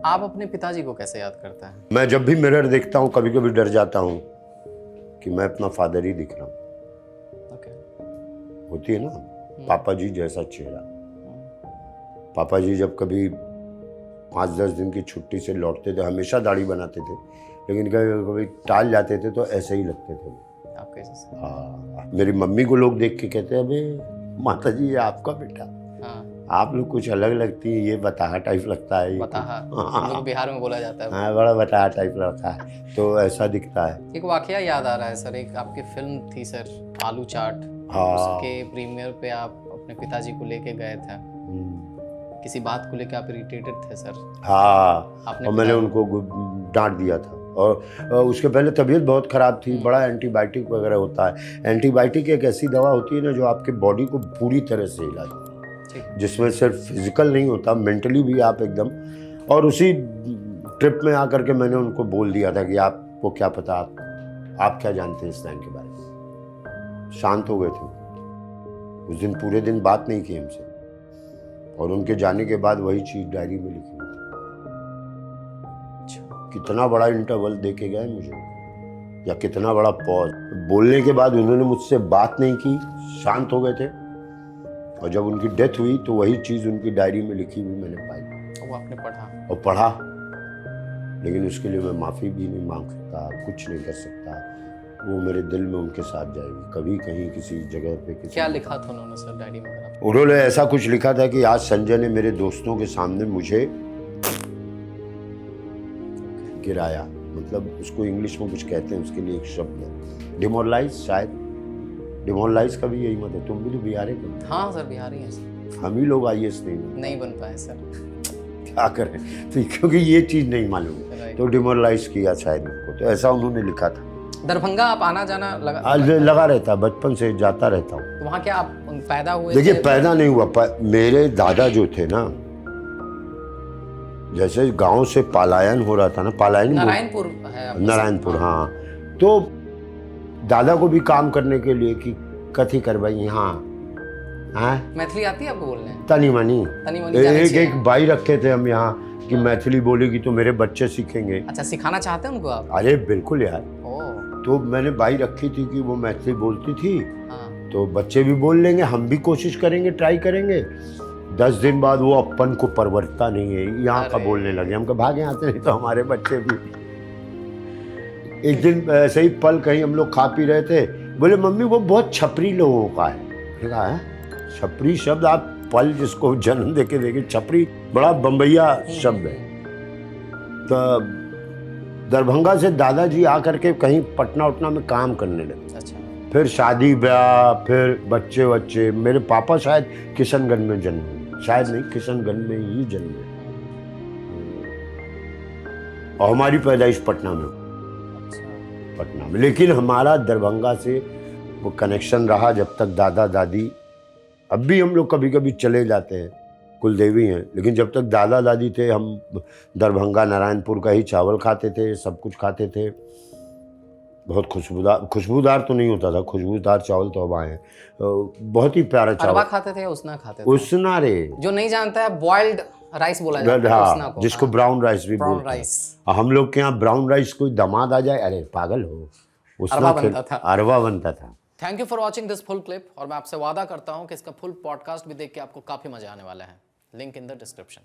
आप अपने पिताजी को कैसे याद करते हैं? मैं जब भी मिरर देखता हूँ कभी कभी डर जाता हूँ कि मैं अपना फादर ही दिख रहा हूँ। ओके। होती है ना पापा जी जैसा चेहरा। पापा जी जब कभी 5-10 दिन की छुट्टी से लौटते थे हमेशा दाढ़ी बनाते थे, लेकिन कभी कभी टाल जाते थे तो ऐसे ही लगते थे। आपके जैसे? हाँ, मेरी मम्मी को लोग देख के कहते अबे माता जी ये आपका बेटा, हाँ, आप लोग कुछ अलग लगती है, ये बताहा टाइप लगता है, ये बताहा। हाँ, हम लोग बिहार में बोला जाता है। हाँ बड़ा बताहा टाइप लगता है, तो ऐसा दिखता है। एक वाकया याद आ रहा है सर, एक आपकी फिल्म थी सर, आलू चाट। हाँ। उसके प्रीमियर पे आप अपने पिताजी को लेके गए थे। किसी बात को लेके आप इरिटेटेड थे सर। हाँ, आपने और मैंने पिता- उनको डांट दिया था। और उसके पहले तबीयत बहुत ख़राब थी, बड़ा एंटीबायोटिक वगैरह होता है। एंटीबायोटिक एक ऐसी दवा होती है ना जो आपके बॉडी को पूरी तरह से हिला देती है, ठीक। जिसमें सिर्फ फिजिकल नहीं होता, मेंटली भी आप एकदम। और उसी ट्रिप में आकर के मैंने उनको बोल दिया था कि आपको क्या पता, आप क्या जानते हैं इस टाइम के बारे में। शांत हो गए थे उस दिन, पूरे दिन बात नहीं की हमसे, और उनके जाने के बाद वही चीज़ डायरी में लिखी हुई थी। कितना बड़ा इंटरवल दे के गए मुझे, या कितना बड़ा पॉज। बोलने के बाद उन्होंने मुझसे बात नहीं की, शांत हो गए थे, और जब उनकी डेथ हुई तो वही चीज़ उनकी डायरी में लिखी हुई मैंने पाई। वो आपने पढ़ा? और पढ़ा, लेकिन उसके लिए मैं माफ़ी भी नहीं मांग सकता, कुछ नहीं कर सकता। वो मेरे दिल में उनके साथ जाएगी। कभी कहीं किसी जगह पे किसी क्या लिखा था उन्होंने सर डायरी में? उन्होंने ऐसा कुछ लिखा था कि आज संजय ने मेरे दोस्तों के सामने मुझे गिराया। मतलब उसको इंग्लिश में कुछ कहते हैं, उसके लिए एक शब्द है, डिमोरलाइज। शायद डिमोरलाइज का भी यही मत है। तुम भी तो बिहारी हो। हाँ सर, बिहारी हैं सर। हम ही लोग IAS नहीं बन पाए सर। क्या करें, तो क्योंकि ये चीज़ नहीं मालूम, तो डिमोरलाइज किया शायद उनको, तो ऐसा उन्होंने लिखा था। दरभंगा आप आना जाना आज लगा रहता, बचपन से जाता रहता हूँ। तो वहाँ क्या आप पैदा हुए? देखिए पैदा नहीं हुआ, मेरे दादा जो थे ना, जैसे गांव से पलायन हो रहा था ना, पलायन नारायणपुर है। नारायणपुर, हाँ। तो दादा को भी काम करने के लिए कि कथी करवाई यहाँ, हाँ मैथिली आती है आपको बोलने? तनी मनी। एक भाई रखे थे हम यहाँ कि मैथिली बोलेगी तो मेरे बच्चे सीखेंगे। अच्छा, सिखाना चाहते हैं उनको आप? अरे बिल्कुल यार। तो मैंने बाई रखी थी कि वो मैथिली बोलती थी। हाँ। तो बच्चे भी बोल लेंगे, हम भी कोशिश करेंगे, ट्राई करेंगे। 10 दिन बाद वो अपन को परवरता नहीं है, यहाँ का बोलने लगे। हम भागे यहाँ से, नहीं तो हमारे बच्चे भी। एक दिन ऐसे ही पल कहीं हम लोग खा पी रहे थे, बोले मम्मी वो बहुत छपरी लोगों का है। कहा है छपरी शब्द, आप पल जिसको जन्म देके देखे, छपरी बड़ा बम्बैया शब्द है। तो दरभंगा से दादाजी आकर के कहीं पटना उटना में काम करने लगे। अच्छा। फिर शादी ब्याह, फिर बच्चे बच्चे। मेरे पापा शायद किशनगंज में जन्मे, शायद नहीं, किशनगंज में ही जन्मे, और हमारी पैदाइश पटना में। अच्छा। पटना में, लेकिन हमारा दरभंगा से वो कनेक्शन रहा जब तक दादा दादी। अब भी हम लोग कभी कभी चले जाते हैं, कुलदेवी हैं, लेकिन जब तक दादा दादी थे हम दरभंगा नारायणपुर का ही चावल खाते थे, सब कुछ खाते थे। बहुत खुशबूदार तो नहीं होता था, खुशबूदार चावल तो अब आए हैं। बहुत ही प्यारा चावल। अरवा खाते थे या उसना खाते थे? उसना रे, जो नहीं जानता है बॉइल्ड राइस बोला जाता है उसना को। जिसको ब्राउन राइस भी बोलते हैं। हम लोग के यहाँ ब्राउन राइस कोई दामाद आ जाए, अरे पागल हो, उसना अरवा बनता था। Thank you for watching this full clip, और मैं आपसे वादा करता हूँ कि इसका फुल पॉडकास्ट भी देख के आपको काफी मजा आने वाला है। Link in the description.